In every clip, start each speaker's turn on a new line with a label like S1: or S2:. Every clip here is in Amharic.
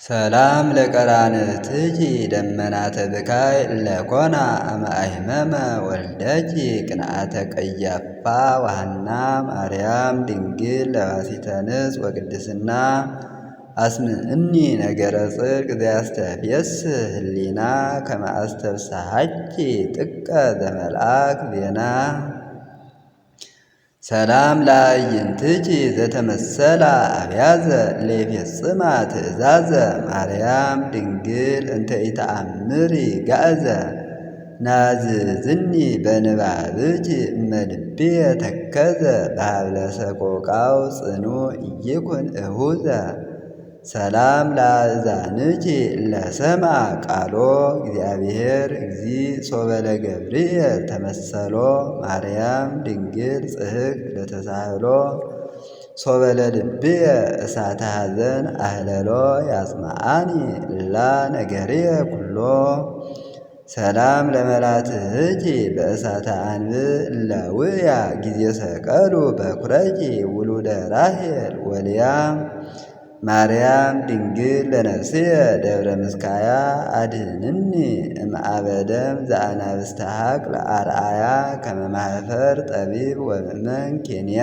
S1: ሰላም ለቀራንትኪ ደመናተ ብካይ ለኮና አመአይመመ ወልደኪ ቅንአተ ቀያፋ ወሐና ማርያም ድንግል ለባሲተ ንጽሕ ወቅድስና አስምዕኒ ነገረ ጽድቅ ዘያስተፍየስህ ህሊና ከመ አስተፍስሐኪ ጥቀ ዘመልአክ ዜና። ሰላም ለአዕይንትኪ ዘተመሰላ አብያዘ ለይፌጽማ ትእዛዘ ማርያም ድንግል እንተ ኢተአምሪ ጋእዘ ናዝዝኒ በንባብኪ እመልብየ ተከዘ በሀብለ ሰቆቃው ጽኑዕ ኢይኩን እሁዘ። ሰላም ለአእዛንኪ ለሰማ ቃሎ እግዚአብሔር እግዚእ ሶበ ለገብርኤል ተመሰሎ ማርያም ድንግል ጽሕቅ ለተሳህሎ ሶበ ለልብየ እሳተ ሐዘን አህለሎ ያጽምዓኒ እላ ነገርየ ኩሎ። ሰላም ለመላትህኪ በእሳተ አንብዕ እለውእያ ጊዜ ሰቀሉ በኵረኪ ውሉደ ራሔል ወልያ። ማርያም ድንግል ለነፍስየ ደብረ ምስካያ አድኅንኒ እምአበ ደም ዘአናብስተ ሐቅል አርአያ ከመ ማኅፈር ጠቢብ ወምእመን ኬንያ።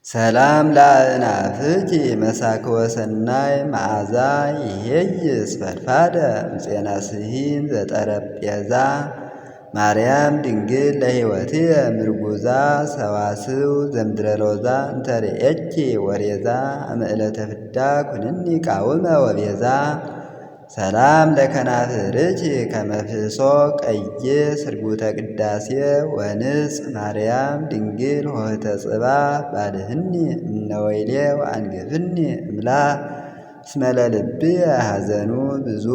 S1: ሰላም ለአእናፍኪ መሳክወ ሰናይ መዓዛ ይሄይስ ፈድፋደ እምፄና ስሂን ዘጠረጴዛ። ማርያም ድንግል ለሕይወትየ ምርጉዛ ሰዋስው ዘምድረ ሎዛ እንተርእየኪ ወሬዛ እምዕለተ ፍዳ ኩንኒ ቃውመ ወቤዛ። ሰላም ለከናፍርኪ ከመ ፍሕሶ ቀዬ ስርጉተ ቅዳሴ ወንጽ። ማርያም ድንግል ሆህተ ጽባሕ ባድኅኒ እምነ ወይሌ ወአንግፍኒ እምላ እስመ ለልብየ ሐዘኑ ብዙ።